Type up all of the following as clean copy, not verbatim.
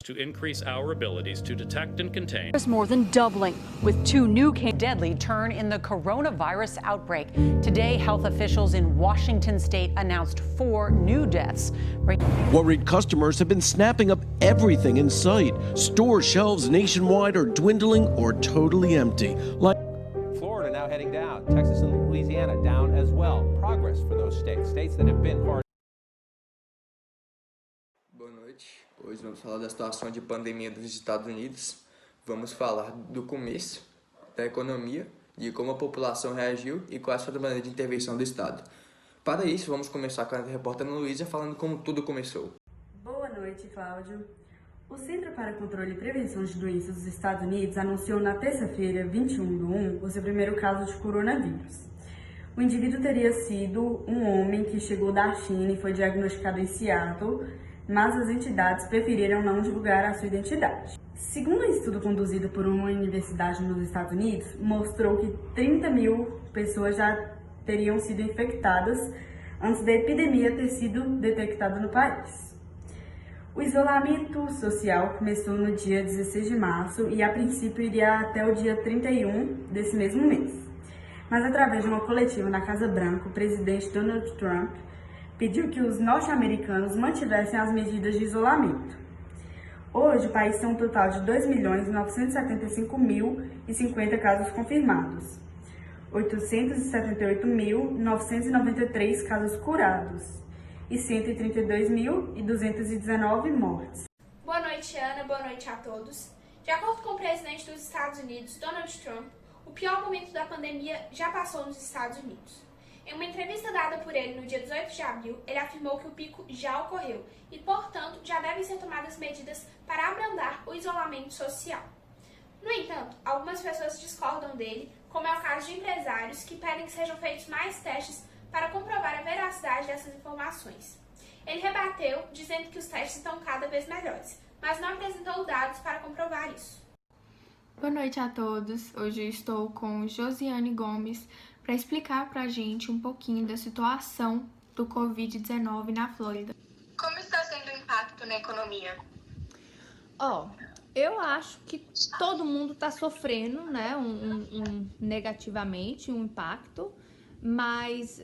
to increase our abilities to detect and contain. There's more than doubling, with 2 new cases. Deadly turn in the coronavirus outbreak. Today, health officials in Washington state announced 4 new deaths. Worried customers have been snapping up everything in sight. Store shelves nationwide are dwindling or totally empty. Florida now heading down. Texas and Louisiana down as well. Progress for those states that have been hard. Boa noite. Hoje vamos falar da situação de pandemia dos Estados Unidos. Vamos falar do começo, da economia, de como a população reagiu e quais foram as maneiras de intervenção do Estado. Para isso, vamos começar com a repórter Ana Luísa falando como tudo começou. Boa noite, Cláudio. O Centro para Controle e Prevenção de Doenças dos Estados Unidos anunciou na terça-feira, 21/1, o seu primeiro caso de coronavírus. O indivíduo teria sido um homem que chegou da China e foi diagnosticado em Seattle, mas as entidades preferiram não divulgar a sua identidade. Segundo um estudo conduzido por uma universidade nos Estados Unidos, mostrou que 30 mil pessoas já teriam sido infectadas antes da epidemia ter sido detectada no país. O isolamento social começou no dia 16 de março e, a princípio, iria até o dia 31 desse mesmo mês. Mas, através de uma coletiva na Casa Branca, o presidente Donald Trump pediu que os norte-americanos mantivessem as medidas de isolamento. Hoje, o país tem um total de 2.975.050 casos confirmados, 878.993 casos curados e 132.219 mortes. Boa noite, Ana. Boa noite a todos. De acordo com o presidente dos Estados Unidos, Donald Trump, o pior momento da pandemia já passou nos Estados Unidos. Em uma entrevista dada por ele no dia 18 de abril, ele afirmou que o pico já ocorreu e, portanto, já devem ser tomadas medidas para abrandar o isolamento social. No entanto, algumas pessoas discordam dele, como é o caso de empresários que pedem que sejam feitos mais testes para comprovar a veracidade dessas informações. Ele rebateu, dizendo que os testes estão cada vez melhores, mas não apresentou dados para comprovar isso. Boa noite a todos. Hoje eu estou com Josiane Gomes para explicar para a gente um pouquinho da situação do Covid-19 na Flórida. Como está sendo o impacto na economia? Eu acho que todo mundo está sofrendo, né, negativamente, um impacto, mas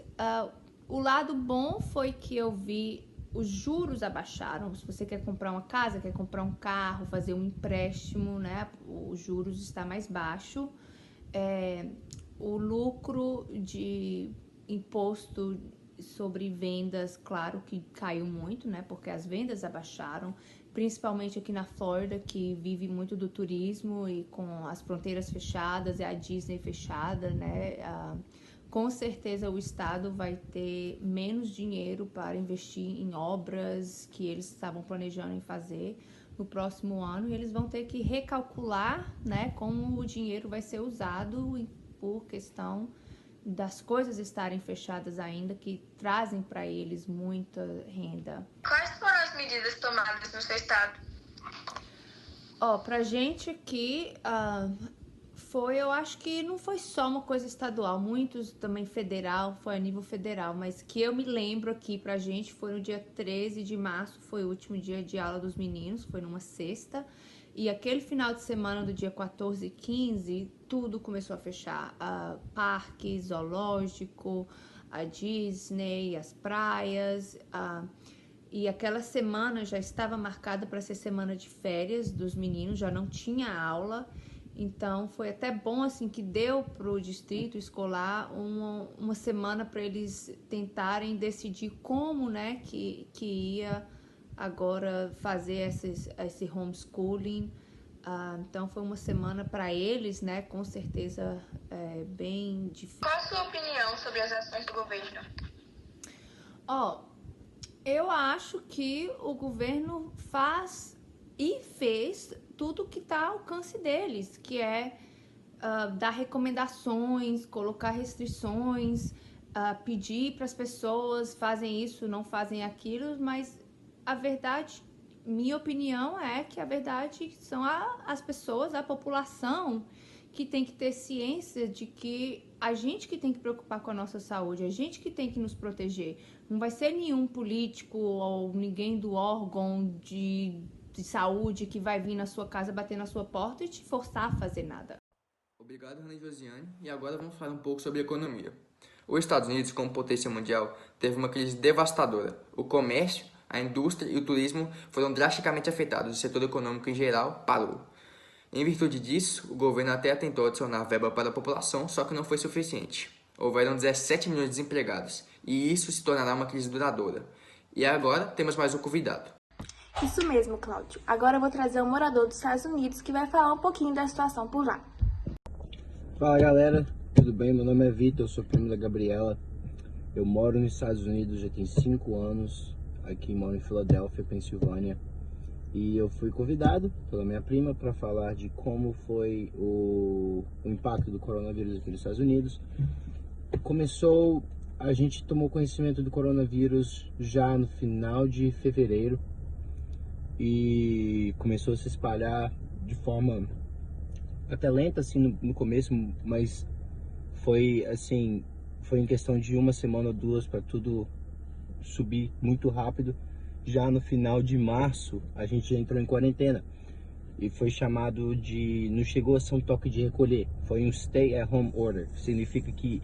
o lado bom foi que eu vi os juros abaixaram. Se você quer comprar uma casa, quer comprar um carro, fazer um empréstimo, né, os juros está mais baixo. O lucro de imposto sobre vendas, claro que caiu muito, né? Porque as vendas abaixaram, principalmente aqui na Flórida, que vive muito do turismo e com as fronteiras fechadas e a Disney fechada, né? Com certeza o estado vai ter menos dinheiro para investir em obras que eles estavam planejando em fazer no próximo ano e eles vão ter que recalcular, né? Como o dinheiro vai ser usado por questão das coisas estarem fechadas ainda, que trazem para eles muita renda. Quais foram as medidas tomadas no seu estado? Pra gente aqui, eu acho que não foi só uma coisa estadual, muitos também federal, foi a nível federal, mas que eu me lembro aqui pra gente foi no dia 13 de março, foi o último dia de aula dos meninos, foi numa sexta. E aquele final de semana do dia 14 e 15, tudo começou a fechar. Parque, zoológico, a Disney, as praias. E aquela semana já estava marcada para ser semana de férias dos meninos, já não tinha aula. Então foi até bom assim que deu para o distrito escolar uma semana para eles tentarem decidir como, né, que ia agora fazer esse homeschooling. Então foi uma semana para eles, né, com certeza bem difícil. Qual a sua opinião sobre as ações do governo? Eu acho que o governo faz e fez tudo que está ao alcance deles, que é dar recomendações, colocar restrições, pedir para as pessoas fazem isso, não fazem aquilo, mas a verdade, minha opinião é que a verdade são as pessoas, a população que tem que ter ciência de que a gente que tem que preocupar com a nossa saúde, a gente que tem que nos proteger. Não vai ser nenhum político ou ninguém do órgão de saúde que vai vir na sua casa, bater na sua porta e te forçar a fazer nada. Obrigado, Ana e Josiane. E agora vamos falar um pouco sobre economia. Os Estados Unidos, como potência mundial, teve uma crise devastadora. O comércio, a indústria e o turismo foram drasticamente afetados. O setor econômico em geral parou. Em virtude disso, o governo até tentou adicionar verba para a população, só que não foi suficiente. Houveram 17 milhões de desempregados, e isso se tornará uma crise duradoura. E agora temos mais um convidado. Isso mesmo, Cláudio. Agora eu vou trazer um morador dos Estados Unidos que vai falar um pouquinho da situação por lá. Fala galera, tudo bem? Meu nome é Vitor, eu sou primo da Gabriela. Eu moro nos Estados Unidos já tem 5 anos, aqui moro em Filadélfia, Pensilvânia. E eu fui convidado pela minha prima para falar de como foi o impacto do coronavírus aqui nos Estados Unidos. A gente tomou conhecimento do coronavírus já no final de fevereiro e começou a se espalhar de forma até lenta assim no começo, mas foi em questão de 1 semana ou 2 para tudo subir muito rápido. Já no final de março a gente já entrou em quarentena e foi chamado de, não chegou a ser um toque de recolher, foi um stay at home order, significa que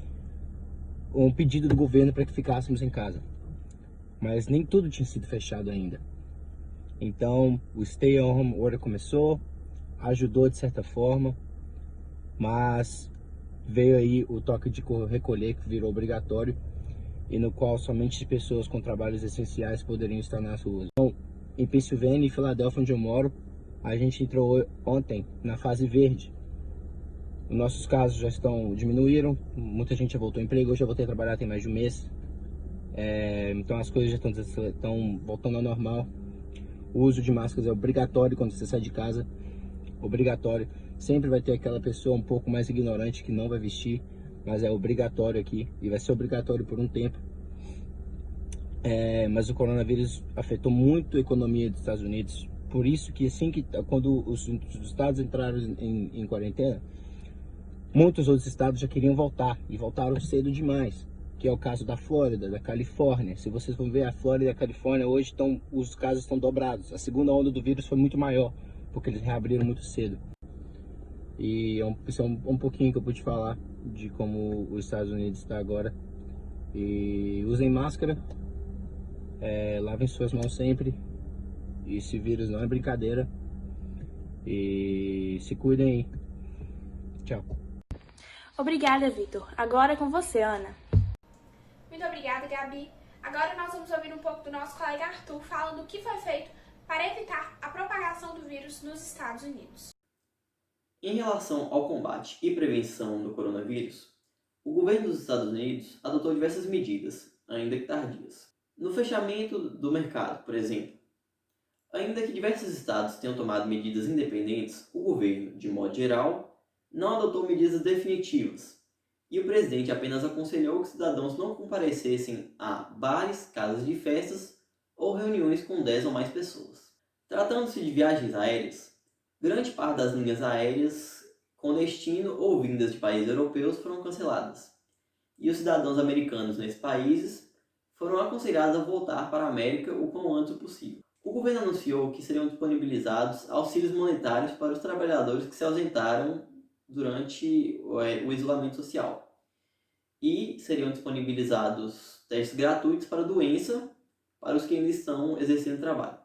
um pedido do governo para que ficássemos em casa, mas nem tudo tinha sido fechado ainda. Então o stay at home order começou, ajudou de certa forma, mas veio aí o toque de recolher que virou obrigatório e no qual somente pessoas com trabalhos essenciais poderiam estar nas ruas. Então, em Pensilvânia e Filadélfia, onde eu moro, a gente entrou ontem na fase verde. Os nossos casos já diminuíram, muita gente já voltou ao emprego, eu já voltei a trabalhar tem mais de um mês. Então as coisas já estão voltando ao normal. O uso de máscaras é obrigatório quando você sai de casa, obrigatório. Sempre vai ter aquela pessoa um pouco mais ignorante que não vai vestir, mas é obrigatório aqui e vai ser obrigatório por um tempo. Mas o coronavírus afetou muito a economia dos Estados Unidos, por isso que quando os estados entraram em quarentena, muitos outros estados já queriam voltar e voltaram cedo demais, que é o caso da Flórida, da Califórnia. Se vocês vão ver, a Flórida e a Califórnia hoje os casos estão dobrados. A segunda onda do vírus foi muito maior, porque eles reabriram muito cedo. E isso é um pouquinho que eu pude falar de como os Estados Unidos está agora. E usem máscara, lavem suas mãos sempre. E esse vírus não é brincadeira. E se cuidem aí. Tchau. Obrigada, Vitor. Agora é com você, Ana. Muito obrigada, Gabi. Agora nós vamos ouvir um pouco do nosso colega Arthur falando o que foi feito para evitar a propagação do vírus nos Estados Unidos. Em relação ao combate e prevenção do coronavírus, o governo dos Estados Unidos adotou diversas medidas, ainda que tardias. No fechamento do mercado, por exemplo, ainda que diversos estados tenham tomado medidas independentes, o governo, de modo geral, não adotou medidas definitivas, e o presidente apenas aconselhou que cidadãos não comparecessem a bares, casas de festas ou reuniões com 10 ou mais pessoas. Tratando-se de viagens aéreas, grande parte das linhas aéreas com destino ou vindas de países europeus foram canceladas, e os cidadãos americanos nesses países foram aconselhados a voltar para a América o quão antes possível. O governo anunciou que seriam disponibilizados auxílios monetários para os trabalhadores que se ausentaram durante o isolamento social, e seriam disponibilizados testes gratuitos para a doença para os que ainda estão exercendo trabalho.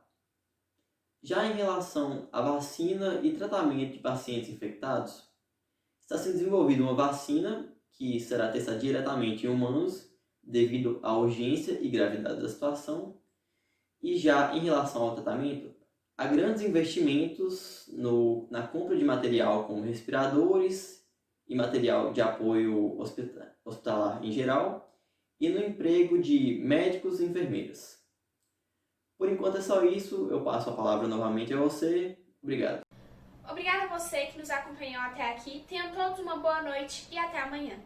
Já em relação à vacina e tratamento de pacientes infectados, está sendo desenvolvida uma vacina que será testada diretamente em humanos devido à urgência e gravidade da situação. E já em relação ao tratamento, há grandes investimentos na compra de material como respiradores e material de apoio hospitalar em geral e no emprego de médicos e enfermeiras. Por enquanto é só isso, eu passo a palavra novamente a você. Obrigado. Obrigada a você que nos acompanhou até aqui. Tenham todos uma boa noite e até amanhã.